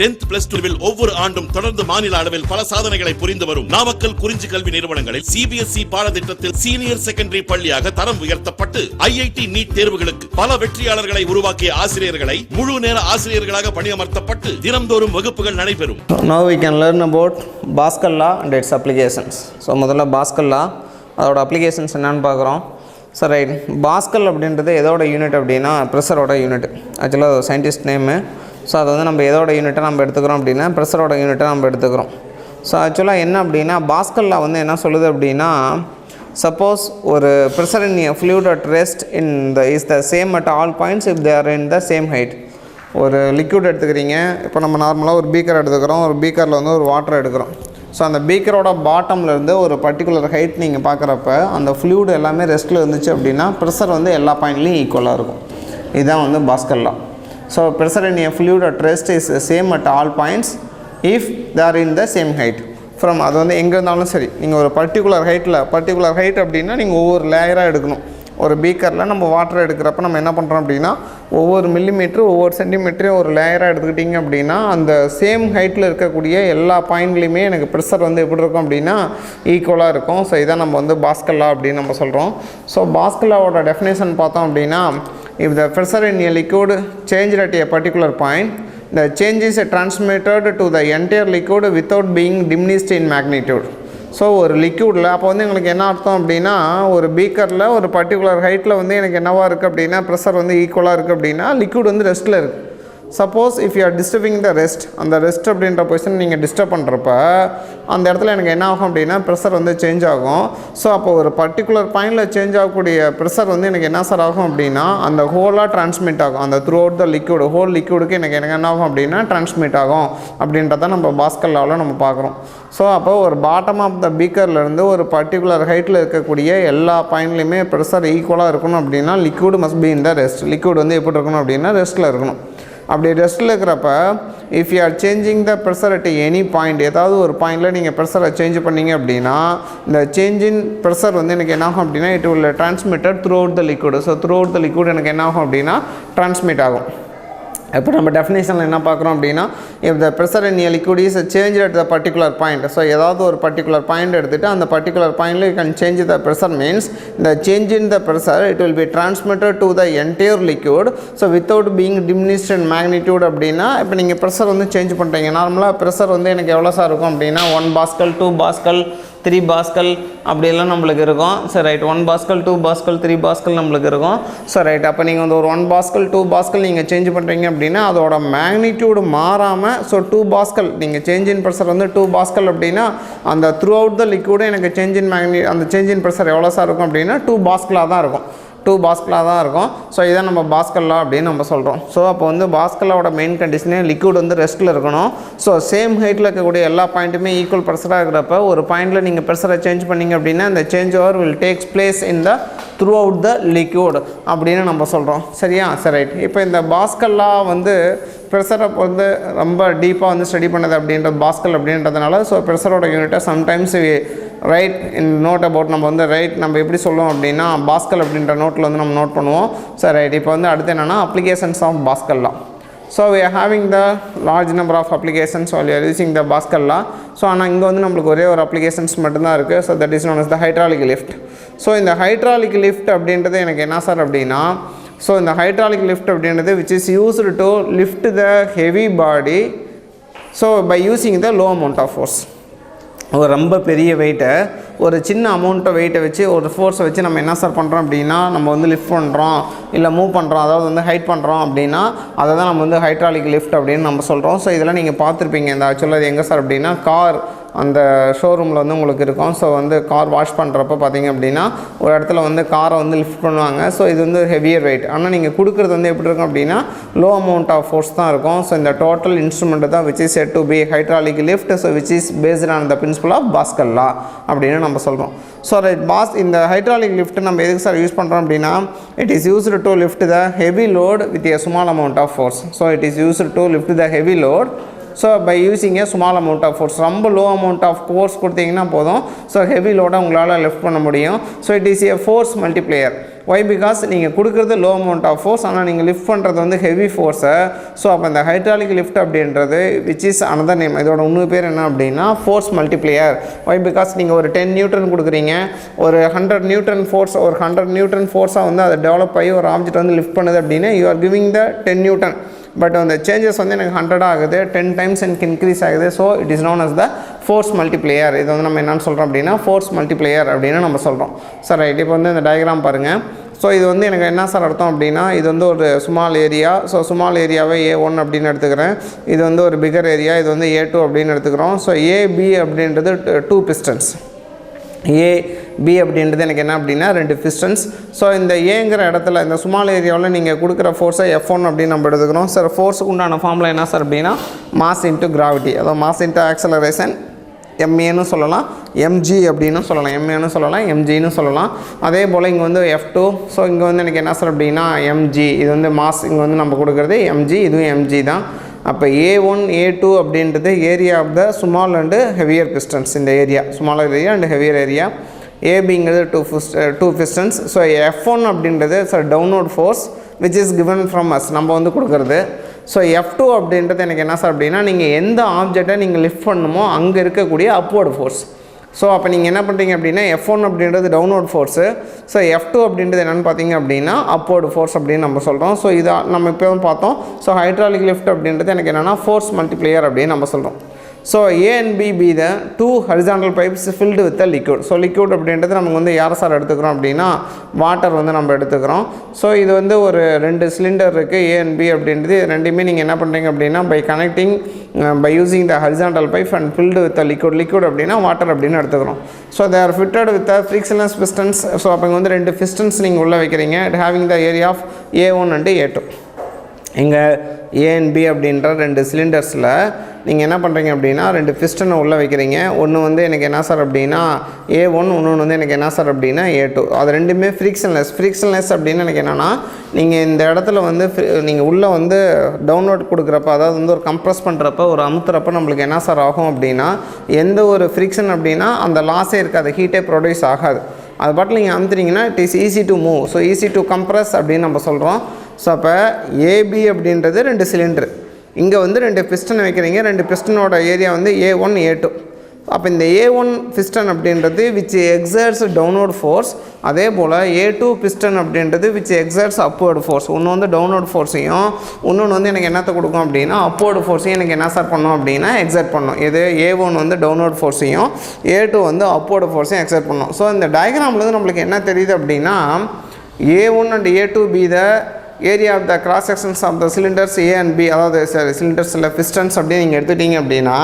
10th plus 2 ஒவ்வொரு ஆண்டும் தொடர்ந்து மாநில அளவில் பல சாதனைகளை புரிந்து வரும் நாமக்கல் குறிஞ்சி கல்வி நிறுவனங்களில் சிபிஎஸ்இ பாடத்திட்டத்தில் சீனியர் செகண்டரி பள்ளியாக தரம் உயர்த்தப்பட்டு ஐஐடி நீட் தேர்வுகளுக்கு பல வெற்றியாளர்களை உருவாக்கிய ஆசிரியர்களை முழு நேர ஆசிரியர்களாக பணியமர்த்தப்பட்டு தினம்தோறும் வகுப்புகள் நடைபெறும். Now we can learn about Bascal law and its applications. So முதல்ல Bascal law அதோட applications என்னன்னு பார்க்குறோம். ஸோ ரைட், பாஸ்கல் அப்படின்றது எதோட யூனிட் அப்படின்னா ப்ரெஷரோட யூனிட். ஆக்சுவலாக சயின்டிஸ்ட் நேமு. ஸோ அது வந்து நம்ம எதோட யூனிட்டை நம்ம எடுத்துக்கிறோம் அப்படின்னா ப்ரெஷரோட யூனிட்டை நம்ம எடுத்துக்கிறோம். ஸோ ஆக்சுவலாக என்ன அப்படின்னா பாஸ்கலில் வந்து என்ன சொல்லுது அப்படின்னா, சப்போஸ் ஒரு pressure in a fluid at rest in the is the same at all points if they are in the same height. ஒரு லிக்விட் எடுத்துக்கிறீங்க, இப்போ நம்ம நார்மலாக ஒரு பீக்கர் எடுத்துக்கிறோம், ஒரு பீக்கரில் வந்து ஒரு வாட்டர் எடுக்கிறோம். ஸோ அந்த பீக்கரோட பாட்டம்லேருந்து ஒரு பர்டிகுலர் ஹைட் நீங்கள் பார்க்குறப்ப அந்த ஃப்ளூயிட் எல்லாமே ரெஸ்ட்டில் இருந்துச்சு அப்படின்னா ப்ரெஷர் வந்து எல்லா பாயிண்ட்லேயும் ஈக்குவலாக இருக்கும். இதுதான் வந்து Pascal law. So pressure in a fluid at rest is same at all points if they are in the same height from. அது வந்து எங்கே இருந்தாலும் சரி, நீங்கள் ஒரு பர்டிகுலர் ஹைட் அப்படின்னா நீங்கள் ஒவ்வொரு லேயராக எடுக்கணும். ஒரு பீக்கரில் நம்ம வாட்டர் எடுக்கிறப்ப நம்ம என்ன பண்ணுறோம் அப்படின்னா ஒவ்வொரு மில்லிமீட்ரு ஒவ்வொரு சென்டிமீட்டரையும் ஒரு லேயராக எடுத்துக்கிட்டிங்க அப்படின்னா அந்த சேம் ஹைட்டில் இருக்கக்கூடிய எல்லா பாயிண்ட்லேயுமே எனக்கு ப்ரெஷர் வந்து எப்படி இருக்கும் அப்படின்னா ஈக்குவலாக இருக்கும். ஸோ இதான் நம்ம வந்து பாஸ்கல் லா அப்படின்னு நம்ம சொல்கிறோம். ஸோ பாஸ்கல் லாவோட டெஃபினேஷன் பார்த்தோம் அப்படின்னா, if the pressure in a liquid changed at a particular point, the change is transmitted to the entire liquid without being diminished in magnitude. So ஒரு லிக்யூடில் அப்போ வந்து எங்களுக்கு என்ன அர்த்தம் அப்படின்னா, ஒரு பீக்கரில் ஒரு பர்டிகுலர் ஹைட்டில் வந்து எனக்கு என்னவாக இருக்குது அப்படின்னா ப்ரெஷர் வந்து ஈக்குவலாக இருக்குது அப்படின்னா லிக்விட் வந்து ரெஸ்ட்டில் இருக்குது. Suppose if you R disturbing the rest, அந்த ரெஸ்ட் அப்படின்ற பொசிஷன் நீங்கள் டிஸ்டர்ப் பண்ணுறப்ப அந்த இடத்துல எனக்கு என்ன ஆகும் அப்படின்னா ப்ரெஷர் வந்து சேஞ்ச் ஆகும். ஸோ அப்போ ஒரு பர்டிகுலர் பாயிண்டில் சேஞ்ச் ஆகக்கூடிய ப்ரெஷர் வந்து எனக்கு என்ன சார் ஆகும் அப்படின்னா அந்த ஹோலாக டிரான்ஸ்மிட் ஆகும். அந்த throughout the liquid whole லிக்விடுக்கு எனக்கு என்ன ஆகும் அப்படின்னா டிரான்ஸ்மிட் ஆகும் அப்படின்றத நம்ம பாஸ்கல் லாவில் நம்ம பார்க்குறோம். ஸோ அப்போ ஒரு பாட்டம் ஆஃப் த பீக்கர்லேருந்து ஒரு பர்டிகுலர் ஹைட்டில் இருக்கக்கூடிய எல்லா பாயிண்ட்லேயுமே ப்ரெஷர் ஈக்குவலாக இருக்கணும் அப்படின்னா liquid must be in the rest. Liquid வந்து எப்படி இருக்கணும் அப்படின்னா ரெஸ்ட்டில் இருக்கணும். அப்படி ரெஸ்ட்டில் இருக்கிறப்ப if you R changing the pressure at any point, ஏதாவது ஒரு பாயிண்டில் நீங்கள் ப்ரெஷரை சேஞ்ச் பண்ணிங்க அப்படின்னா இந்த சேஞ்ச் இன் ப்ரெஷர் வந்து எனக்கு என்ன ஆகும் அப்படின்னா it will transmitted through out the liquid. So through out the liquid எனக்கு என்ன ஆகும் அப்படின்னா டிரான்ஸ்மிட் ஆகும். இப்போ நம்ம டெஃபினேஷனில் என்ன பார்க்குறோம் அப்படின்னா, if the pressure in a liquid is change at the particular point. So ஏதாவது ஒரு பர்டிகுலர் பாயிண்ட் எடுத்துகிட்டு அந்த பர்டிகுலர் பாயிண்டில் you can change the pressure means இந்த change in the pressure it will be transmitted to the entire liquid. So without being diminished in magnitude அப்படின்னா இப்போ நீங்கள் pressure வந்து சேஞ்ச் பண்ணுறீங்க. நார்மலாக ப்ரெஷர் வந்து எனக்கு எவ்வளோ சார் இருக்கும் அப்படின்னா 1 பாஸ்கல் 2 பாஸ்கல் 3 பாஸ்கல் அப்படியெல்லாம் நம்மளுக்கு இருக்கும். சரி ரைட், 1 பாஸ்கல் 2 பாஸ்கல் 3 பாஸ்கல் நம்மளுக்கு இருக்கும். ஸோ ரைட், அப்போ நீங்கள் வந்து ஒரு 1 பாஸ்கல் 2 பாஸ்கல் நீங்கள் சேஞ்ச் பண்ணுறீங்க அப்படின்னா அதோட மேக்னிடியூடு மாறாமல் ஸோ 2 பாஸ்கல் நீங்கள் சேஞ்ச் இன் ப்ரெஷர் வந்து 2 பாஸ்கல் அப்படின்னா அந்த த்ரூ அவுட் த லிக்விடு எனக்கு சேஞ்ச் இன் அந்த சேஞ்ச் இன் ப்ரெஷர் எவ்வளோ சார் இருக்கும் அப்படின்னா 2 பாஸ்கலாக தான் இருக்கும். 2 பாஸ்கலாக தான் இருக்கும். ஸோ இதான் நம்ம பாஸ்கல் லா அப்படின்னு நம்ம சொல்கிறோம். ஸோ அப்போ வந்து பாஸ்கலோட மெயின் கண்டிஷனே லிக்விட் வந்து ரெஸ்ட்டில் இருக்கணும். ஸோ சேம் ஹைட்டில் இருக்கக்கூடிய எல்லா பாயிண்ட்டுமே ஈக்குவல் ப்ரெஷராக இருக்கிறப்ப ஒரு பாயிண்டில் நீங்கள் ப்ரெஷரை சேஞ்ச் பண்ணிங்க அப்படின்னா இந்த change over will takes place in the through out the liquid அப்படின்னு நம்ம சொல்கிறோம். சரியா? சரி ரைட். இப்போ இந்த பாஸ்கல் லா வந்து ப்ரெஷரை வந்து ரொம்ப டீப்பாக வந்து ஸ்டடி பண்ணது அப்படின்றது பாஸ்கல் அப்படின்றதுனால ஸோ ப்ரெஷரோட யூனிட்டை sometimes right in note about நம்ம வந்து ரைட் நம்ம எப்படி சொல்லுவோம் அப்படின்னா பாஸ்கல் அப்படின்ற நோட்டில் வந்து நம்ம நோட் பண்ணுவோம். சரி ரைட், இப்போ வந்து அடுத்து என்னென்னா applications of Pascal law. So we are having the large number of applications while we are using the Bascal law. So ஆனால் இங்கே வந்து நம்மளுக்கு ஒரே ஒரு அப்ளிகேஷன்ஸ் மட்டும்தான் இருக்குது. So that is known as the hydraulic lift. So இந்த hydraulic lift அப்படின்றது எனக்கு என்ன சார் அப்படின்னா, ஸோ இந்த ஹைட்ராலிக் லிஃப்ட் அப்படின்றது which is used to lift the heavy body so by using the low amount of force. ஒரு ரொம்ப பெரிய வெயிட்டை ஒரு சின்ன அமௌண்ட்டை வெயிட்டை வச்சு ஒரு ஃபோர்ஸை வச்சு நம்ம என்ன சார் பண்ணுறோம் அப்படின்னா நம்ம வந்து லிஃப்ட் பண்ணுறோம் இல்லை மூவ் பண்ணுறோம், அதாவது வந்து ஹைட் பண்ணுறோம் அப்படின்னா அதை தான் நம்ம வந்து ஹைட்ராலிக் லிஃப்ட் அப்படின்னு நம்ம சொல்கிறோம். ஸோ இதெல்லாம் நீங்கள் பார்த்துருப்பீங்க. இந்த ஆக்சுவலாக இது எங்கே சார் அப்படின்னா கார் அந்த ஷோரூமில் வந்து உங்களுக்கு இருக்கும். ஸோ வந்து கார் வாஷ் பண்ணுறப்ப பார்த்தீங்க அப்படின்னா ஒரு இடத்துல வந்து காரை வந்து லிஃப்ட் பண்ணுவாங்க. ஸோ இது வந்து ஹெவியர் வெயிட். ஆனால் நீங்கள் கொடுக்குறது வந்து எப்படி இருக்கும் அப்படின்னா லோ அமௌண்ட் ஆஃப் ஃபோர்ஸ் தான் இருக்கும். ஸோ இந்த டோட்டல் இன்ஸ்ட்ருமெண்ட் தான் which is said to be hydraulic lift. So which is based on the principle of Bascal law அப்படின்னு நம்ம சொல்கிறோம். ஸோ ரைட், இந்த ஹைட்ராலிக் லிஃப்ட் நம்ம எதுக்கு சார் யூஸ் பண்ணுறோம் அப்படின்னா it is used to lift the heavy load வித் a small amount of force. So it is used to lift the heavy load so by using a small amount of force. ரொம்ப low amount of force கொடுத்தீங்கன்னா போதும் so heavy லோடை உங்களால் lift பண்ண முடியும். So it is a force multiplier. Why because நீங்கள் கொடுக்குறது low amount of force, ஆனால் நீங்கள் லிஃப்ட் பண்ணுறது வந்து ஹெவி ஃபோர்ஸை. ஸோ அப்போ இந்த ஹைட்ராலிக் லிஃப்ட் அப்படின்றது விச் இஸ் அனதர் நேம், இதோட இன்னொரு பேர் என்ன அப்படின்னா ஃபோர்ஸ் மல்டிப்ளையர். ஒய் பிகாஸ் நீங்கள் ஒரு 10 நியூட்டன் கொடுக்குறீங்க, ஒரு 100 நியூட்டன் ஃபோர்ஸ், ஒரு 100 நியூட்டன் ஃபோர்ஸாக வந்து அதை டெவலப் ஆகி ஒரு ஆப்ஜெக்ட் வந்து லிஃப்ட் பண்ணுது அப்படின்னா you are giving the 10 newton. But அந்த சேஞ்சஸ் வந்து எனக்கு 100 ஆகுது, 10 டைம்ஸ் எனக்கு இன்க்ரீஸ் ஆகுது. So it is known as the force multiplier. இது வந்து நம்ம என்னென்னு சொல்கிறோம் அப்படின்னா ஃபோர்ஸ் மல்டிப்ளையர் அப்படின்னு நம்ம சொல்கிறோம். Sir right. இப்போ வந்து இந்த டயக்ராம் பாருங்கள். ஸோ இது வந்து எனக்கு என்ன சார் அர்த்தம் அப்படின்னா இது வந்து ஒரு ஸ்மால் ஏரியா. ஸோ ஸ்மால் ஏரியாவை A1 அப்படின்னு எடுத்துக்கிறேன். இது வந்து ஒரு பிகர் ஏரியா, இது வந்து A2 அப்படின்னு எடுத்துக்கிறோம். ஸோ AB அப்படின்றது 2 பிஸ்டன்ஸ். AB அப்படின்றது எனக்கு என்ன அப்படின்னா 2 பிஸ்டன்ஸ். ஸோ இந்த ஏங்கிற இடத்துல இந்த ஸ்மால் ஏரியாவில் நீங்கள் கொடுக்குற ஃபோர்ஸை F1 அப்படின்னு நம்ம எடுத்துக்கிறோம். சார் ஃபோர்ஸுக்கு உண்டான ஃபார்முலா என்ன சார் அப்படின்னா மாஸ் இன்ட்டு கிராவிட்டி, அதாவது மாஸ் இன்ட்டு ஆக்சலரேஷன், MAன்னு சொல்லலாம், MG அப்படின்னு சொல்லலாம், MAன்னு சொல்லலாம், MGன்னு சொல்லலாம். அதே போல் இங்கே வந்து F2. ஸோ இங்கே வந்து எனக்கு என்ன சார் அப்படின்னா MG, இது வந்து மாஸ், இங்கே வந்து நம்ம கொடுக்குறது MG, இதுவும் MG தான். அப்போ A1 A2 அப்படின்றது area of the small and heavier pistons. இந்த area smaller area and heavier area. ஏபிங்கிறது 2 பிஸ்டன்ஸ். ஸோ F1 அப்படின்றது sir downward force which is given from us, நம்ம வந்து கொடுக்குறது. ஸோ F2 அப்படின்றது எனக்கு என்ன சார் அப்படின்னா நீங்கள் எந்த ஆப்ஜெக்டை நீங்கள் லிஃப்ட் பண்ணணுமோ அங்கே இருக்கக்கூடிய அப்வர்டு ஃபோர்ஸ். ஸோ அப்போ நீங்கள் என்ன பண்ணுறீங்க அப்படின்னா F1 அப்படின்றது டவுன்வர்ட் ஃபோர்ஸு. ஸோ F2 அப்படின்றது என்னென்னு பார்த்தீங்க அப்படின்னா அப்வர்டு ஃபோர்ஸ் அப்படின்னு நம்ம சொல்கிறோம். ஸோ இதை நம்ம இப்போ தான் பார்த்தோம். ஸோ ஹைட்ராலிக் லிஃப்ட் அப்படின்றது எனக்கு என்னென்னா ஃபோர்ஸ் மல்டிப்ளையர் அப்படின்னு நம்ம சொல்கிறோம். So A and B be the 2 horizontal pipes filled with the liquid. So liquid அப்படின்றது நமக்கு வந்து யாரை சார் எடுத்துக்கிறோம் அப்படின்னா வாட்டர் வந்து நம்ம எடுத்துக்கிறோம். ஸோ இது வந்து ஒரு 2 சிலிண்டர் இருக்குது A and B அப்படின்றது. ரெண்டுமே நீங்கள் என்ன பண்ணுறீங்க அப்படின்னா by connecting by using the horizontal pipe and filled with liquid அப்படின்னா வாட்டர் அப்படின்னு எடுத்துக்கிறோம். So they are fitted with frictionless pistons. So அப்போ இங்கே வந்து 2 பிஸ்டன்ஸ் நீங்கள் உள்ளே வைக்கிறீங்க. It having the area of A1 and A2. இங்கே A and B அப்படின்ற 2 சிலிண்டர்ஸில் நீங்கள் என்ன பண்ணுறீங்க அப்படின்னா 2 பிஸ்டனை உள்ளே வைக்கிறீங்க. ஒன்று வந்து எனக்கு என்ன சார் அப்படின்னா A1, இன்னொன்று வந்து எனக்கு என்ன சார் அப்படின்னா A2. அது ரெண்டுமே ஃப்ரிக்ஷன்லெஸ் அப்படின்னு எனக்கு என்னென்னா நீங்கள் இந்த இடத்துல வந்து நீங்கள் உள்ளே வந்து டவுன்லோட் கொடுக்குறப்ப, அதாவது வந்து ஒரு கம்ப்ரஸ் பண்ணுறப்ப, ஒரு அமுத்துறப்ப நம்மளுக்கு என்ன சார் ஆகும் அப்படின்னா எந்த ஒரு ஃப்ரிக்ஷன் அப்படின்னா அந்த லாஸே இருக்காது, ஹீட்டே ப்ரொடியூஸ் ஆகாது. அது பாட்டில் நீங்கள் அமுத்துறீங்கன்னா it is easy to move. So easy to compress அப்படின்னு நம்ம சொல்கிறோம். ஸோ அப்போ AB அப்படின்றது 2 சிலிண்டர். இங்கே வந்து 2 பிஸ்டன் வைக்கிறீங்க. 2 பிஸ்டனோட ஏரியா வந்து A1 A2. அப்போ இந்த A1 பிஸ்டன் அப்படின்றது விச் எக்ஸர்ட்ஸ் டவுன்வர்ட் ஃபோர்ஸ். அதே போல் A2 பிஸ்டன் அப்படின்றது விச் எக்ஸர்ட்ஸ் அப்வர்டு ஃபோர்ஸ். ஒன்று வந்து டவுன்வர்ட் ஃபோர்ஸையும் இன்னொன்று வந்து எனக்கு என்னத்தை கொடுக்கும் அப்படின்னா அப்வர்டு ஃபோர்ஸையும் எனக்கு என்ன சார் பண்ணோம் அப்படின்னா எக்ஸர்ட் பண்ணோம். இது A1 வந்து டவுன்வர்ட் ஃபோர்ஸையும் A2 வந்து அப்வர்டு ஃபோர்ஸையும் எக்ஸர்ட் பண்ணோம். ஸோ இந்த டயக்ராமில் வந்து நம்மளுக்கு என்ன தெரியுது அப்படின்னா A1 and A2 be the area of the cross sections of the cylinders A and B. அதாவது சிலிண்டர்ஸில் பிஸ்டன்ஸ் அப்படின்னு நீங்கள் எடுத்துட்டிங்க அப்படின்னா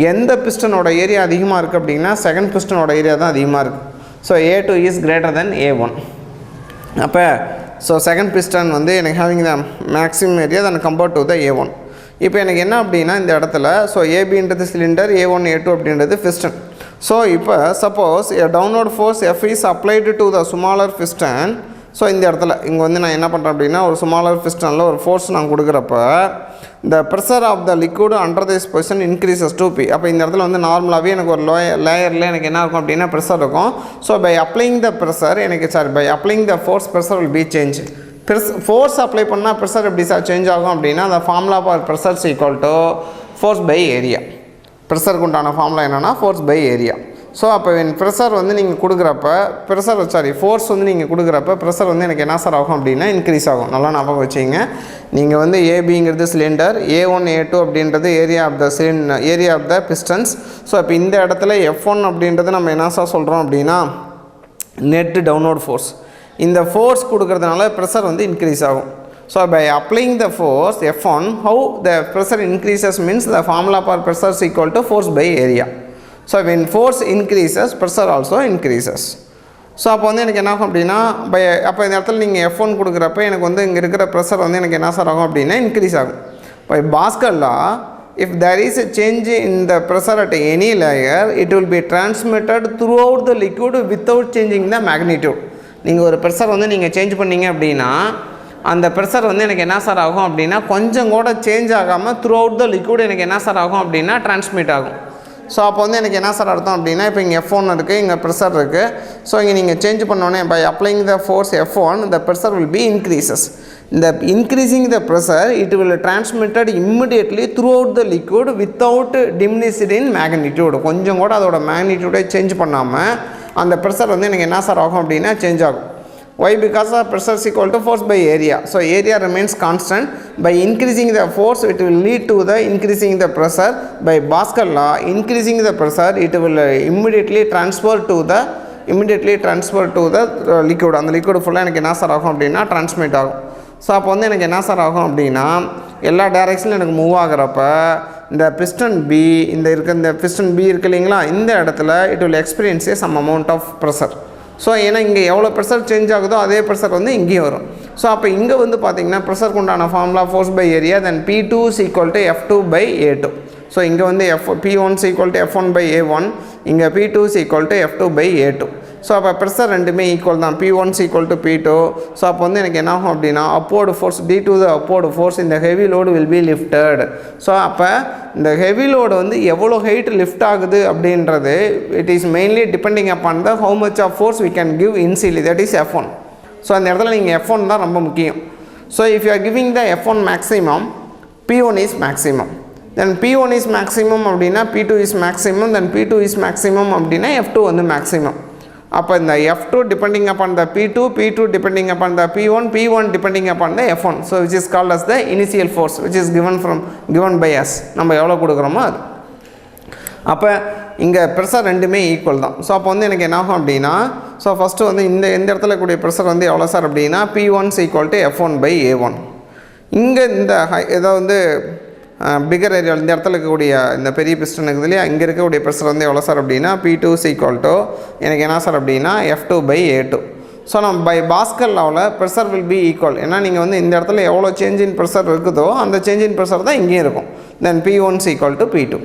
எந்த பிஸ்டனோட ஏரியா அதிகமாக இருக்குது அப்படின்னா செகண்ட் பிஸ்டனோட ஏரியா தான் அதிகமாக இருக்குது. So A2 is greater than A1. அப்போ ஸோ செகண்ட் பிஸ்டன் வந்து எனக்கு having the maximum area than compared to the A1. இப்போ எனக்கு என்ன அப்படின்னா இந்த இடத்துல ஸோ ABன்றது சிலிண்டர், A1 A2 அப்படின்றது பிஸ்டன். ஸோ இப்போ suppose a downward force F is applied to the smaller piston. So இந்த இடத்துல இங்கே வந்து நான் என்ன பண்ணுறேன் அப்படின்னா ஒரு ஸ்மாலர் பிஸ்டனில் ஒரு ஃபோர்ஸ் நான் கொடுக்குறப்ப the pressure of the liquid under this position increases to P. அப்போ இந்த இடத்துல வந்து நார்மலாகவே எனக்கு ஒரு லேயரில் எனக்கு என்ன இருக்கும் அப்படின்னா ப்ரெஷர் இருக்கும். So by applying the pressure எனக்கு by applying the force pressure will be change. Force apply பண்ணால் ப்ரெஷர் எப்படி சார் சேஞ்ச் ஆகும் அப்படின்னா அந்த formula for pressures equal to force by area. ப்ரெஷருக்கு உண்டான ஃபார்முலா என்னென்னா ஃபோர்ஸ் பை ஏரியா. ஸோ அப்போ ப்ரெஷர் வந்து நீங்கள் கொடுக்குறப்ப ஃபோர்ஸ் வந்து நீங்கள் கொடுக்குறப்ப ப்ரெஷர் வந்து எனக்கு என்ன சார் ஆகும் அப்படின்னா இன்க்ரீஸ் ஆகும். நல்லா ஞாபகம் வச்சுங்க. நீங்கள் வந்து ஏபிங்கிறது சிலிண்டர், A1 A2 அப்படின்றது area of the pistons. So இப்போ இந்த இடத்துல F1 அப்படின்றது நம்ம என்ன சார் சொல்கிறோம் அப்படின்னா நெட் டவுன்வர்ட் ஃபோர்ஸ். இந்த ஃபோர்ஸ் கொடுக்கறதுனால ப்ரெஷர் வந்து இன்க்ரீஸ் ஆகும். So by applying the force F1, how the pressure increases means the formula for pressure is equal to force by area. So when force increases, pressure also increases. So அப்போ வந்து எனக்கு என்ன ஆகும் அப்படின்னா அப்போ இந்த இடத்துல நீங்கள் F1 கொடுக்குறப்ப எனக்கு வந்து இங்கே இருக்கிற ப்ரெஷர் வந்து எனக்கு என்ன சார் ஆகும் அப்படின்னா இன்க்ரீஸ் ஆகும். By Pascal law, if there is a change in the pressure at any layer, it will be transmitted throughout the liquid without changing the magnitude. நீங்கள் ஒரு ப்ரெஷர் வந்து நீங்கள் சேஞ்ச் பண்ணீங்க அப்படின்னா அந்த ப்ரெஷர் வந்து எனக்கு என்ன சார் ஆகும் அப்படின்னா கொஞ்சம் கூட சேஞ்ச் ஆகாமல் த்ரூ அவுட் த லிக்விட் எனக்கு என்ன சார் ஆகும் அப்படின்னா டிரான்ஸ்மிட் ஆகும். ஸோ அப்போ வந்து எனக்கு என்ன சார் அர்த்தம் அப்படின்னா இப்போ இங்கே F1 இருக்குது, இங்கே ப்ரெஷர் இருக்குது. ஸோ இங்கே நீங்கள் சேஞ்ச் பண்ணோன்னே by applying the force F1 the pressure will be increases. The increasing the pressure it will transmitted immediately throughout the liquid without diminished in magnitude. கொஞ்சம் கூட அதோட மேக்னிடியூடை சேஞ்ச் பண்ணாமல் அந்த ப்ரெஷர் வந்து எனக்கு என்ன சார் ஆகும் அப்படின்னா சேஞ்ச் ஆகும். Why? Because the pressure is equal to force by area. So area remains constant. By increasing the force it will lead to the increasing the pressure. By Pascal law, increasing the pressure it will immediately transfer to the liquid. அந்த liquid ஃபுல்லாக எனக்கு என்ன sir ஆகும் அப்படின்னா transmit ஆகும். So அப்போ வந்து எனக்கு என்ன சார் ஆகும் அப்படின்னா எல்லா டைரெக்ஷனில் எனக்கு மூவ் ஆகிறப்ப இந்த பிஸ்டன் பி இந்த பிஸ்டன் பி இருக்கு இல்லைங்களா, இந்த இடத்துல it will experience some amount of pressure. So ஏன்னா இங்கே எவ்வளோ ப்ரெஷர் சேஞ்ச் ஆகுதோ அதே ப்ரெஷர் வந்து இங்கேயும் வரும். ஸோ அப்போ இங்கே வந்து பார்த்திங்கன்னா ப்ரெஷருக்கு உண்டான formula force by area then P2 is equal to F2 by A2. ஸோ இங்கே வந்து P1 is equal to F1 by A1, இங்கே P2 is equal to F2 by A2. So அப்போ ப்ரெஷர் ரெண்டுமே ஈக்குவல் தான், P1 is equal to P2. So அப்போ வந்து எனக்கு என்ன ஆகும் அப்படின்னா upward force due to the upward force இந்த heavy load will be lifted. So அப்போ இந்த ஹெவி லோடு வந்து எவ்வளோ ஹைட் லிஃப்ட் ஆகுது அப்படின்றது it is mainly depending upon the how much of force we can give initially, that is F1. So அந்த இடத்துல நீங்கள் F1 தான் ரொம்ப முக்கியம். ஸோ if you are giving the F1 maximum, P1 is maximum. Then P1 is maximum அப்படின்னா P2 is maximum, then P2 is maximum அப்படின்னா F2 வந்து maximum. அப்போ இந்த F2 depending upon the P2, P2 depending upon the P1, P1 depending upon the F1. So which is called as the initial force which is given by us. நம்ம எவ்வளோ கொடுக்குறோமோ அது. அப்போ இங்கே ப்ரெஷர் ரெண்டுமே ஈக்குவல் தான். ஸோ அப்போ வந்து எனக்கு என்ன ஆகும் அப்படின்னா ஸோ ஃபஸ்ட்டு வந்து இந்த இடத்துல கூடிய ப்ரெஷர் வந்து எவ்வளோ சார் அப்படின்னா P1 is equal to F1 by A1. இங்கே இந்த ஏதோ வந்து பிகர் ஏரியா இந்த இடத்துல இருக்கக்கூடிய இந்த பெரிய பிஸ்டன் இருக்குது இல்லையா, இங்கே இருக்கக்கூடிய ப்ரெஷர் வந்து எவ்வளோ சார் அப்படின்னா P2 is equal to எனக்கு என்ன சார் அப்படின்னா F2 by A2. ஸோ நம்ம பை பாஸ்கல் லாவில் ப்ரெஷர் வில் பி ஈக்குவல். ஏன்னா நீங்கள் வந்து இந்த இடத்துல எவ்வளோ சேஞ்ச் இன் ப்ரெஷர் இருக்குதோ அந்த சேஞ்ச் இன் ப்ரெஷர் தான் இங்கேயும் இருக்கும். தென் P1 is equal to P2.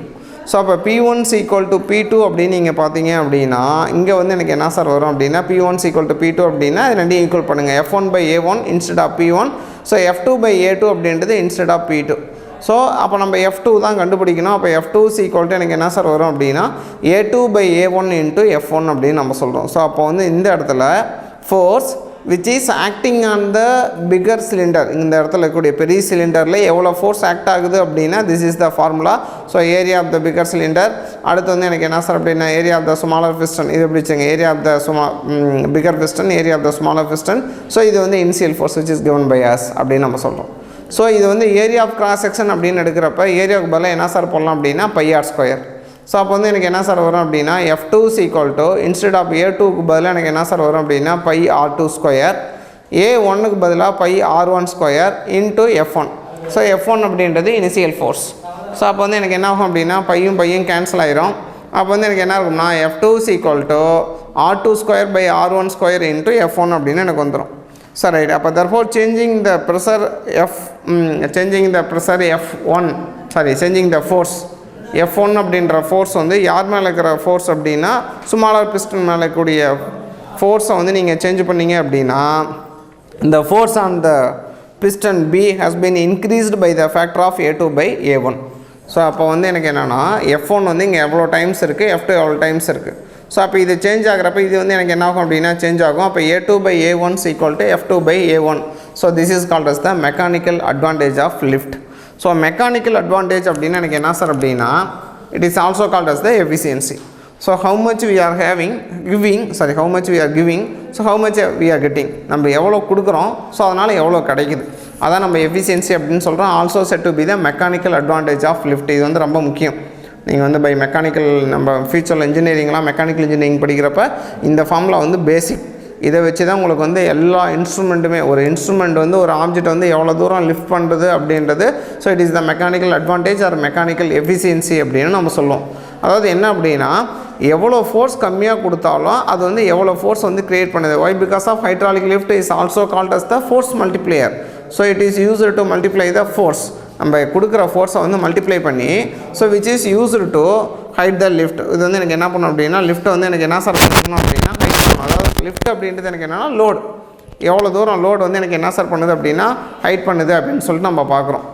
So அப்போ P1 is equal to P2 அப்படின்னு நீங்கள் பார்த்தீங்க அப்படின்னா இங்கே வந்து எனக்கு என்ன சார் வரும் அப்படின்னா P1 is equal to P2 அப்படின்னா இது ரெண்டையும் ஈக்குவல் பண்ணுங்கள். F1 by A1 instead of P1. So F2 by A2 அப்படின்றது instead of P2. ஸோ அப்போ நம்ம F2 தான் கண்டுபிடிக்கணும். அப்போ F2 is equal to எனக்கு என்ன சார் வரும் அப்படின்னா A2 by A1 into F1 அப்படின்னு நம்ம சொல்கிறோம். ஸோ அப்போ வந்து இந்த இடத்துல force which is acting on the bigger cylinder, இந்த இடத்துல இருக்கக்கூடிய பெரிய சிலிண்டரில் எவ்வளோ ஃபோர்ஸ் ஆக்ட் ஆகுது அப்படின்னா this is the formula. So area of the bigger cylinder. அடுத்து வந்து எனக்கு என்ன சார் அப்படின்னா area of the smaller piston, இது பிடிச்சிங்க area of the bigger piston, area of the smaller piston. So இது வந்து initial force which is given by us அப்படின்னு நம்ம சொல்கிறோம். ஸோ இது வந்து ஏரியா ஆஃப் கிராஸ் செக்ஷன் அப்படின்னு எடுக்கிறப்ப ஏரியாவுக்கு பதிலாக என்ன சார் போடலாம் அப்படின்னா πr². ஸோ அப்போ வந்து எனக்கு என்ன சார் வரும் அப்படின்னா F2 is equal to instead of A2க்கு பதிலாக எனக்கு என்ன சார் வரும் அப்படின்னா πr², A1க்கு பதிலாக πr1² into F1. So F1 அப்படின்றது இனிஷியல் ஃபோர்ஸ். ஸோ அப்போ வந்து எனக்கு என்ன ஆகும் அப்படின்னா பையும் கேன்சல் ஆயிரும். அப்போ வந்து எனக்கு என்ன இருக்கும்னா F2 is equal to r2² by r1² into F1 அப்படின்னு எனக்கு வந்துடும். So right. அப்போ therefore changing the pressure changing the force F1 அப்படின்ற ஃபோர்ஸ் வந்து யார் மேலே இருக்கிற ஃபோர்ஸ் அப்படின்னா ஸ்மாலர் பிஸ்டன் மேலே கூடிய ஃபோர்ஸை வந்து நீங்கள் சேஞ்ச் பண்ணீங்க அப்படின்னா இந்த force on the piston B has been increased by the factor of A2 by A1. So அப்போ வந்து எனக்கு என்னென்னா F1 வந்து இங்கே எவ்வளோ டைம்ஸ் இருக்குது, F2 எவ்வளோ டைம்ஸ் இருக்குது. ஸோ அப்போ இது சேஞ்ச் ஆகிறப்ப இது வந்து எனக்கு என்ன ஆகும் அப்படின்னா சேஞ்ச் ஆகும். அப்போ A2 by A1 is equal to F2 by A1. So this is called as the mechanical advantage of lift. So mechanical advantage அப்படின்னா எனக்கு என்ன சார் அப்படின்னா it is also called as the efficiency. So how much we are giving, so how much we are getting, நம்ம எவ்வளோ கொடுக்குறோம் so அதனால் எவ்வளோ கிடைக்குது, அதான் நம்ம எஃபிஷியன்சி அப்படின்னு சொல்கிறோம். Also said to be the mechanical advantage of lift. இது வந்து ரொம்ப முக்கியம். நீங்கள் வந்து பை மெக்கானிக்கல் நம்ம ஃபியூச்சரில் இன்ஜினியரிங்லாம் மெக்கானிக்கல் இன்ஜினியரிங் படிக்கிறப்ப இந்த ஃபார்முலா வந்து பேசிக். இதை வச்சு தான் உங்களுக்கு வந்து எல்லா இன்ஸ்ட்ருமெண்ட்டுமே ஒரு இன்ஸ்ட்ருமெண்ட் வந்து ஒரு ஆப்ஜெக்ட் வந்து எவ்வளோ தூரம் லிஃப்ட் பண்ணுறது அப்படின்றது. So it is the mechanical advantage R mechanical efficiency அப்படின்னு நம்ம சொல்லுவோம். அதாவது என்ன அப்படின்னா எவ்வளோ ஃபோர்ஸ் கம்மியாக கொடுத்தாலும் அது வந்து எவ்வளோ ஃபோர்ஸ் வந்து க்ரியேட் பண்ணுது. Why because of hydraulic lift is also called as the force multiplier. So it is used to multiply the force. நம்ம கொடுக்குற ஃபோர்ஸை வந்து மல்டிப்ளை பண்ணி so which is used to height the lift. இது வந்து எனக்கு என்ன பண்ணணும் அப்படின்னா லிஃப்ட்டை வந்து எனக்கு என்ன சார் பண்ணணும் அப்படின்னா ஹைட் பண்ணணும். அதாவது லிஃப்ட் அப்படின்றது எனக்கு என்னென்னா லோடு, எவ்வளோ தூரம் லோடு வந்து எனக்கு என்ன சார் பண்ணுது அப்படின்னா ஹைட் பண்ணுது அப்படின்னு சொல்லிட்டு நம்ம பார்க்குறோம்.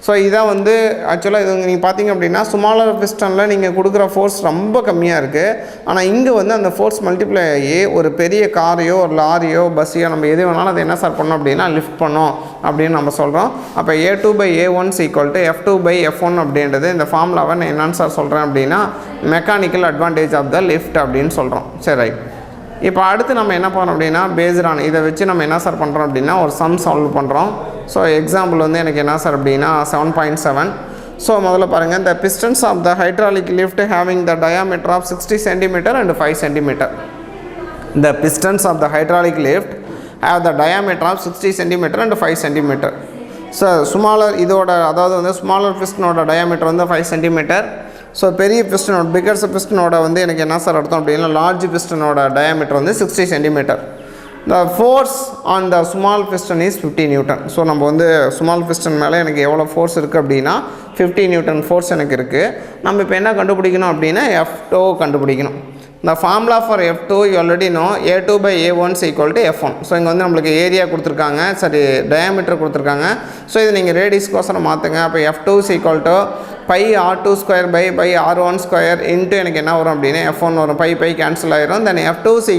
ஸோ இதான் வந்து ஆக்சுவலாக இது நீங்கள் பார்த்தீங்க அப்படின்னா ஸ்மாலர் பிஸ்டனில் நீங்கள் கொடுக்குற ஃபோர்ஸ் ரொம்ப கம்மியாக இருக்குது. ஆனால் இங்கே வந்து அந்த ஃபோர்ஸ் மல்டிப்ளை ஆகி ஒரு பெரிய காரையோ ஒரு லாரியோ பஸ்ஸையோ நம்ம எது வேணாலும் அதை என்ன சார் பண்ணோம் அப்படின்னா லிஃப்ட் பண்ணோம் அப்படின்னு நம்ம சொல்கிறோம். அப்போ A2/A1 = F2/F1 அப்படின்றது இந்த ஃபார்முலாவை நான் என்னன்னு சார் சொல்கிறேன் அப்படின்னா mechanical advantage of the lift அப்படின்னு சொல்கிறோம். சரி, ரைட். இப்போ அடுத்து நம்ம என்ன பண்ணுறோம் அப்படின்னா பேஸ்டான இதை வச்சு நம்ம என்ன சார் பண்ணுறோம் அப்படின்னா ஒரு சம் சால்வ் பண்ணுறோம். ஸோ எக்ஸாம்பிள் வந்து எனக்கு என்ன சார் அப்படின்னா 7.7. ஸோ முதல்ல பாருங்கள், the pistons of the hydraulic lift having the diameter of 60 cm and 5 cm. The pistons of the hydraulic lift have the diameter of 60 cm and 5 cm. So smaller இதோட அதாவது வந்து smaller பிஸ்டனோட diameter வந்து 5 cm. So பெரிய பிஸ்டனோட பிஸ்டனோட வந்து எனக்கு என்ன sir அர்த்தம் அப்படின்னா லார்ஜ் பிஸ்டனோட டயாமீட்டர் வந்து 60 cm. The force on the small piston is 50 Newton. So நம்ம வந்து ஸ்மால் பிஸ்டன் மேலே எனக்கு எவ்வளோ ஃபோர்ஸ் இருக்குது அப்படின்னா 50 Newton ஃபோர்ஸ் எனக்கு இருக்குது. நம்ம இப்போ என்ன கண்டுபிடிக்கணும் அப்படின்னா F2 கண்டுபிடிக்கணும். The formula for F2 you already know, A2/A1 = F1. So இங்கே வந்து நம்மளுக்கு ஏரியா கொடுத்துருக்காங்க, சரி டயாமீட்டர் கொடுத்துருக்காங்க. ஸோ இது நீங்கள் ரேடியஸ்க்கோசரம் மாற்றுங்க. அப்போ F2 = πr2² இன்ட்டு எனக்கு என்ன வரும் அப்படின்னா F1 வரும். பை கேன்சல் ஆகிரும். தென் F2 =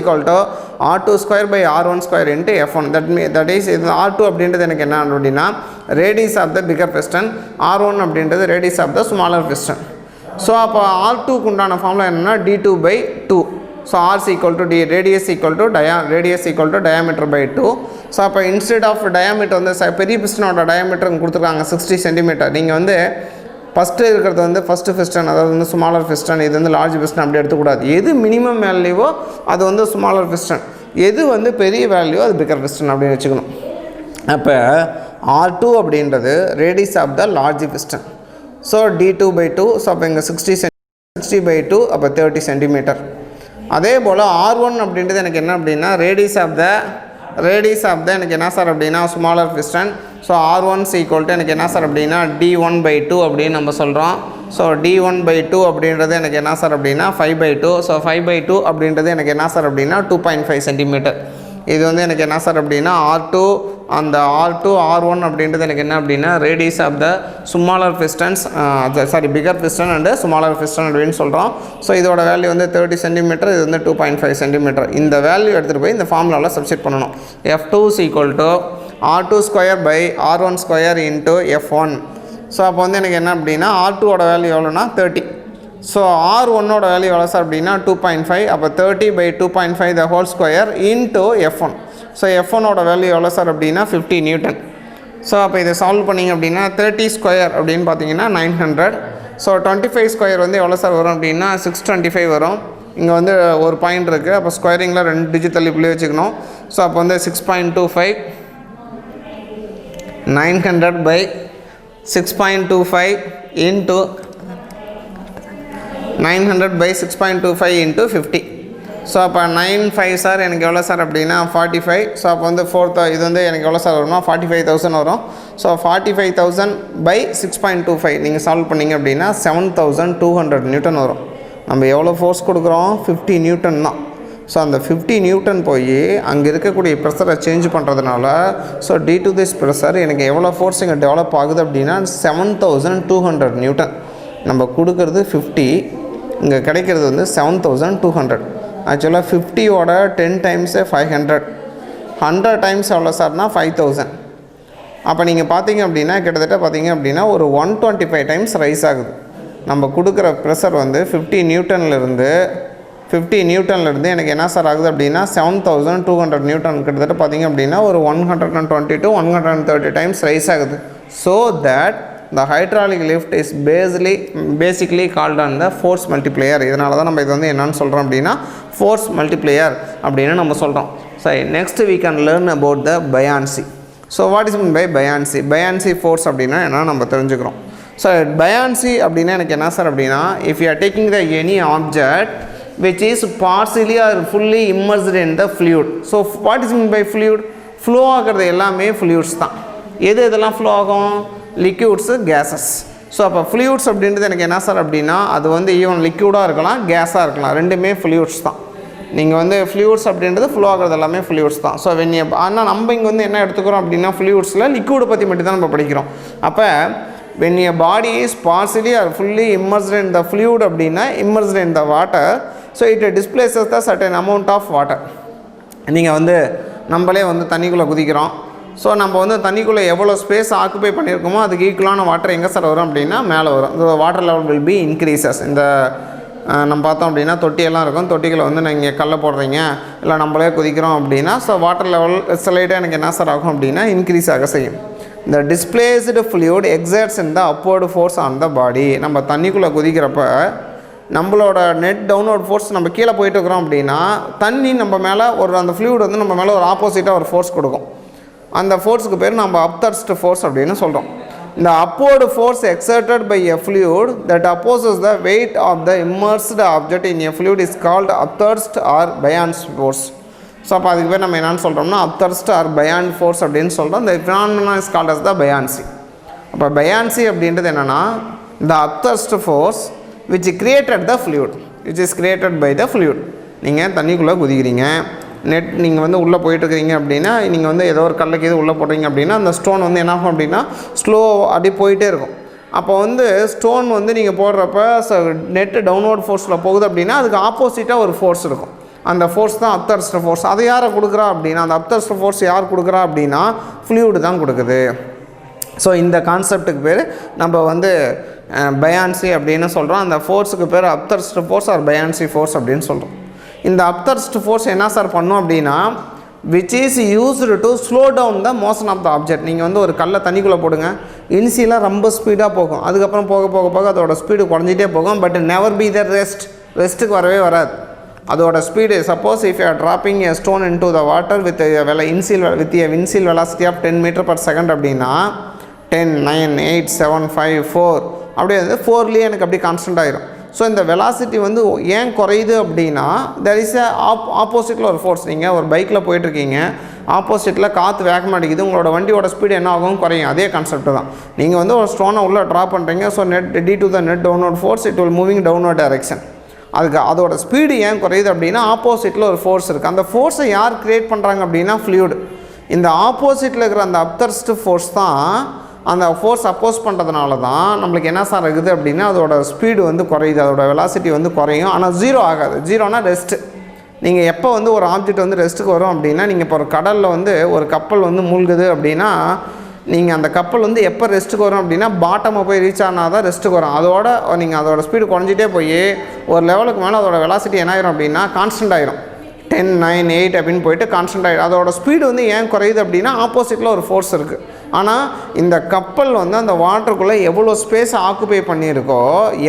r2² into F1. That is இது R2 அப்படின்றது எனக்கு என்ன அப்படின்னா radius of the bigger piston, R1 அப்படின்றது radius of the smaller piston. So அப்போ R2க்கு உண்டான ஃபார்முலா என்னென்னா d2/2. So R = d, radius = diameter by 2. So அப்போ இன்ஸ்டெட் ஆஃப் டயாமீட்டர் வந்து பெரிய பிஸ்டனோட டயாமீட்டர் கொடுத்துருக்காங்க 60 cm. நீங்கள் வந்து ஃபஸ்ட்டு இருக்கிறது வந்து ஃபஸ்ட்டு பிஸ்டன், அதாவது வந்து ஸ்மாலர் பிஸ்டன், இது வந்து லார்ஜ் பிஸ்டன் அப்படி எடுத்துக்கூடாது. எது மினிமம் வேல்யூவோ அது வந்து ஸ்மாலர் பிஸ்டன், எது வந்து பெரிய வேல்யூவோ அது பிகர் பிஸ்டன் அப்படின்னு வச்சுக்கணும். அப்போ R2 அப்படின்றது radius of the large piston. So d2/2. So அப்போ இங்கே 60/2 அப்போ 30 cm. அதே போல் R1 அப்படின்றது எனக்கு என்ன அப்படின்னா ரேடியஸ் ஆஃப் த எனக்கு என்ன சார் அப்படின்னா ஸ்மாலர் பிஸ்டன். ஸோ R1 = எனக்கு என்ன சார் அப்படின்னா d1/2 அப்படின்னு நம்ம சொல்கிறோம். ஸோ d1/2 அப்படின்றது எனக்கு என்ன சார் அப்படின்னா 5/2. ஸோ 5/2 அப்படின்றது எனக்கு என்ன சார் அப்படின்னா 2.5 cm. இது வந்து எனக்கு என்ன சார் அப்படின்னா R2 அந்த R2 R1 அப்படின்றது எனக்கு என்ன அப்படின்னா radius of the smaller pistons, bigger piston and smaller piston அப்படின்னு சொல்கிறோம். ஸோ இதோட வேல்யூ வந்து 30 cm, இது வந்து 2.5 cm. இந்த வேல்யூ எடுத்துகிட்டு போய் இந்த ஃபார்முலாவில் சப்ஸ்டிட் பண்ணணும். F2 = r2²/r1² into F1. So அப்போ வந்து எனக்கு என்ன அப்படின்னா R2ஓட வேல்யூ எவ்வளோனா 30. ஸோ R1ஓட வேல்யூ எவ்வளோ சார் அப்படின்னா 2.5. அப்போ 30/2.5 the whole square into F1. ஸோ F1ஓட வேல்யூ எவ்வளோ சார் அப்படின்னா 50 Newton. ஸோ அப்போ இதை சால்வ் பண்ணிங்க அப்படின்னா 30² அப்படின்னு பார்த்தீங்கன்னா 900. ஸோ 25² வந்து எவ்வளோ சார் வரும் அப்படின்னா 625 வரும். இங்கே வந்து ஒரு பாயிண்ட் இருக்குது, அப்போ ஸ்கொயரிங்கில் 2 டிஜிட் தள்ளிப்புள்ளே வச்சுக்கணும். ஸோ அப்போ வந்து 6.25 900/6.25 இன்ட்டு 900/6.25 இன்ட்டு 50. ஸோ அப்போ 95 சார் எனக்கு எவ்வளோ சார் அப்படின்னா 45. ஸோ அப்போ வந்து இது வந்து எனக்கு எவ்வளோ சார் வரும்னா 45,000 வரும். ஸோ 45,000/6.25 நீங்கள் சால்வ் பண்ணிங்க அப்படின்னா 7,200 Newton வரும். நம்ம எவ்வளோ ஃபோர்ஸ் கொடுக்குறோம் 50 Newton தான். ஸோ அந்த 50 Newton போய் அங்கே இருக்கக்கூடிய ப்ரெஷரை சேஞ்ச் பண்ணுறதுனால so due to this pressure எனக்கு எவ்வளோ ஃபோர்ஸ் இங்கே டெவலப் ஆகுது அப்படின்னா 7,200 Newton. நம்ம கொடுக்குறது 50, இங்கே கிடைக்கிறது வந்து 7,200. ஆக்சுவலாக 50ஓட 10 times 500, 100 times எவ்வளோ சார்னா 5,000. அப்போ நீங்கள் பார்த்தீங்க அப்படின்னா கிட்டத்தட்ட பார்த்தீங்க அப்படின்னா ஒரு 125 times ரைஸ் ஆகுது. நம்ம கொடுக்குற ப்ரெஷர் வந்து 50 நியூட்டன்லேருந்து எனக்கு என்ன சார் ஆகுது அப்படின்னா 7,200 Newton. கிட்டத்தட்ட பார்த்தீங்க அப்படின்னா ஒரு 120 to 130 times ரைஸ் ஆகுது. So that the hydraulic lift is basically called on the force multiplier. இதனால தான் நம்ம இது வந்து என்னன்னு சொல்கிறோம் அப்படின்னா force multiplier அப்படின்னு நம்ம சொல்கிறோம். சரி, next we can learn about the buoyancy. So what is meant by buoyancy? Buoyancy force அப்படின்னா என்ன நம்ம தெரிஞ்சுக்கிறோம். ஸோ buoyancy அப்படின்னா எனக்கு என்ன சார் அப்படின்னா if you are taking the any object which is partially or fully immersed in the fluid. So what is meant by fluid? flow ஆகிறது எல்லாமே fluids தான். எதெல்லாம் flow ஆகும்? liquids, gases. ஸோ அப்போ ஃப்ளூயிட்ஸ் அப்படின்றது எனக்கு என்ன சார் அப்படின்னா அது வந்து ஈவன் லிக்யூடாக இருக்கலாம், கேஸாக இருக்கலாம், ரெண்டுமே ஃப்ளூயிட்ஸ் தான். நீங்கள் வந்து ஃப்ளூயிட்ஸ் அப்படின்றது ஃப்ளோ ஆகிறது எல்லாமே ஃப்ளூயிட்ஸ் தான். ஸோ ஆனால் நம்ம இங்கே வந்து என்ன எடுத்துக்கிறோம் அப்படின்னா ஃப்ளூயிட்ஸில் லிக்யூடை பற்றி மட்டும் தான் நம்ம படிக்கிறோம். அப்போ when a body is partially or fully immersed in the fluid அப்படின்னா immersed in the water, so it displaces the certain amount of water. நீங்கள் வந்து நம்மளே வந்து தண்ணிக்குள்ளே குதிக்கிறோம். ஸோ நம்ம வந்து தண்ணிக்குள்ளே எவ்வளோ ஸ்பேஸ் ஆக்குபை பண்ணியிருக்கோமோ அதுக்கு ஈக்குவலான வாட்டர் எங்கே சார் வரும் அப்படின்னா மேலே வரும். இந்த water level will be increases. இந்த நம்ம பார்த்தோம் அப்படின்னா தொட்டியெல்லாம் இருக்கும். தொட்டிகளை வந்து நீங்கள் கல்லை போடுறீங்க இல்லை நம்மளே குதிக்கிறோம் அப்படின்னா ஸோ வாட்டர் லெவல் ஸ்லைட்டாக எனக்கு என்ன சார் ஆகும் அப்படின்னா இன்க்ரீஸ் ஆக செய்யும். இந்த displaced fluid exerts in the upward force on the body. நம்ம தண்ணிக்குள்ளே குதிக்கிறப்ப நம்மளோட நெட் டவுன்வர்ட் ஃபோர்ஸ் நம்ம கீழே போயிட்டு இருக்கிறோம் அப்படின்னா தண்ணி நம்ம மேலே ஒரு அந்த ஃப்ளூயிட் வந்து நம்ம மேலே ஒரு ஆப்போசிட்டாக ஒரு ஃபோர்ஸ் கொடுக்கும். அந்த ஃபோர்ஸுக்கு பேர் நம்ம அப்தர்ஸ்ட் ஃபோர்ஸ் அப்படின்னு சொல்கிறோம். இந்த upward force exerted by a fluid that opposes the weight of the immersed object in a fluid is called upthrust or buoyant force. So அப்போ அதுக்கு பேர் நம்ம என்னென்னு சொல்கிறோம்னா அப்தர்ஸ்ட் ஆர் பயான் ஃபோர்ஸ் அப்படின்னு சொல்கிறோம். இந்த phenomenon is called as the buoyancy. அப்போ buoyancy அப்படின்றது என்னென்னா the upthrust force which created the fluid, which is created by the fluid. நீங்கள் தண்ணிக்குள்ளே குதிக்கிறீங்க, நெட் நீங்கள் வந்து உள்ளே போயிட்டுருக்கிறீங்க அப்படின்னா நீங்கள் வந்து ஏதோ ஒரு கல்லுக்கு இது உள்ளே போடுறீங்க அப்படின்னா அந்த ஸ்டோன் வந்து என்ன ஆகும் அப்படின்னா ஸ்லோ அப்படி போயிட்டே இருக்கும். அப்போ வந்து ஸ்டோன் வந்து நீங்கள் போடுறப்ப நெட்டு டவுன்வர்ட் ஃபோர்ஸில் போகுது அப்படின்னா அதுக்கு ஆப்போசிட்டாக ஒரு ஃபோர்ஸ் இருக்கும். அந்த ஃபோர்ஸ் தான் அப்தர்ஸ்ட் ஃபோர்ஸ். அதை யாரை கொடுக்குறா அப்படின்னா அந்த அப்தர்ஸ்ட் ஃபோர்ஸ் யார் கொடுக்குறா அப்படின்னா ஃப்ளூயிடு தான் கொடுக்குது. ஸோ இந்த கான்செப்டுக்கு பேர் நம்ம வந்து பயான்சி அப்படின்னு சொல்கிறோம். அந்த ஃபோர்ஸுக்கு பேர் upthrust force or buoyancy force அப்படின்னு சொல்கிறோம். இந்த அப்தர்ஸ்ட் ஃபோர்ஸ் என்ன சார் பண்ணும் அப்படின்னா which is used to slow down the motion of the object. நீங்கள் வந்து ஒரு கல்லை தண்ணிக்குள்ளே போடுங்க, இனிஷியலாக ரொம்ப ஸ்பீடாக போகும், அதுக்கப்புறம் போக போக போக அதோட ஸ்பீடு குறைஞ்சிட்டே போகும். பட் நெவர் பி த ரெஸ்ட்டுக்கு வரவே வராது. அதோட speed suppose if you are dropping a stone into the water with initial velocity of 10 metre per second அப்படின்னா 10, 9, 8, 7, 5, 4 அப்படியே வந்து 4லேயே எனக்கு அப்படி கான்ஸ்டன்ட் ஆகிரும். ஸோ இந்த வெலாசிட்டி வந்து ஏன் குறையுது அப்படின்னா தெர் இஸ் எ ஆப்போசிட்டில் ஒரு ஃபோர்ஸ். நீங்கள் ஒரு பைக்கில் போயிட்டுருக்கீங்க, ஆப்போசிட்டில் காற்று வேகமாக அடிக்குது, உங்களோட வண்டியோட ஸ்பீடு என்ன ஆகும் குறையும். அதே கான்செப்ட் தான். நீங்கள் வந்து ஒரு ஸ்டோனை உள்ளே ட்ராப் பண்ணுறீங்க, so due to the net downward force it will moving downward direction. அதுக்கு அதோட ஸ்பீடு ஏன் குறையுது அப்படின்னா ஆப்போசிட்டில் ஒரு ஃபோர்ஸ் இருக்குது. அந்த ஃபோர்ஸை யார் க்ரியேட் பண்ணுறாங்க அப்படின்னா ஃப்ளூயிடு. இந்த ஆப்போசிட்டில் இருக்கிற அந்த அப்தர்ஸ்ட் ஃபோர்ஸ் தான் அந்த ஃபோர்ஸ் அப்போஸ் பண்ணுறதுனால தான் நம்மளுக்கு என்ன சார் இருக்குது அப்படின்னா அதோட ஸ்பீடு வந்து குறையுது, அதோட வெலாசிட்டி வந்து குறையும். ஆனால் ஜீரோ ஆகாது. ஜீரோனா ரெஸ்ட்டு. நீங்கள் எப்போ வந்து ஒரு ஆப்ஜெக்ட் வந்து ரெஸ்ட்டுக்கு வரும் அப்படின்னா நீங்கள் இப்போ ஒரு கடலில் வந்து ஒரு கப்பல் வந்து மூழ்குது அப்படின்னா நீங்கள் அந்த கப்பல் வந்து எப்போ ரெஸ்ட்டுக்கு வரும் அப்படின்னா பாட்டமை போய் ரீச் ஆனால் தான் ரெஸ்ட்டுக்கு வரும். அதோட நீங்கள் அதோட ஸ்பீடு குறைஞ்சிட்டே போய் ஒரு லெவலுக்கு மேலே அதோட வெலாசிட்டி என்ன ஆயிரும் அப்படின்னா கான்ஸ்டன்ட் ஆயிரும். 10, 9, 8 அப்படின்னு போயிட்டு கான்ஸ்டன்ட் ஆகிடும். அதோட ஸ்பீடு வந்து ஏன் குறையுது அப்படின்னா ஆப்போசிட்டில் ஒரு ஃபோர்ஸ் இருக்குது. ஆனால் இந்த கப்பல் வந்து அந்த வாட்டருக்குள்ளே எவ்வளோ ஸ்பேஸ் ஆக்குபை பண்ணியிருக்கோ,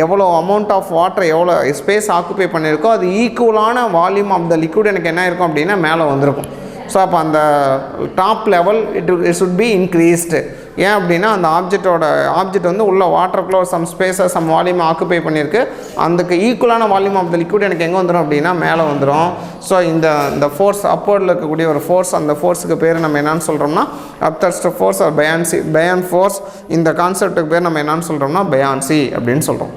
எவ்வளோ அமௌண்ட் ஆஃப் வாட்டர் எவ்வளோ ஸ்பேஸ் ஆக்குபை பண்ணியிருக்கோ அது ஈக்குவலான வால்யூம் ஆஃப் த லிக்விட் எனக்கு என்ன இருக்கும் அப்படின்னா மேலே வந்திருக்கும். ஸோ அப்போ அந்த top level it should be increased. ஏன் அப்படின்னா அந்த ஆப்ஜெக்ட் வந்து உள்ள வாட்டருக்குள்ள சம் ஸ்பேஸை சம் வால்யூம் ஆக்குபை பண்ணியிருக்கு. அதுக்கு ஈக்குவலான வால்யூம் ஆஃப் த லிக்விட் எனக்கு எங்கே வந்துடும் அப்படின்னா மேலே வந்துடும். ஸோ இந்த ஃபோர்ஸ் அப்போர்டில் இருக்கக்கூடிய ஒரு ஃபோர்ஸ், அந்த ஃபோர்ஸுக்கு பேர் நம்ம என்னென்னு சொல்கிறோம்னா அப்தர்ஸ்ட் ஃபோர்ஸ் ஆர் பயான் ஃபோர்ஸ். இந்த கான்செப்ட்டுக்கு பேர் நம்ம என்னென்னு சொல்கிறோம்னா பயான்சி அப்படின்னு சொல்கிறோம்.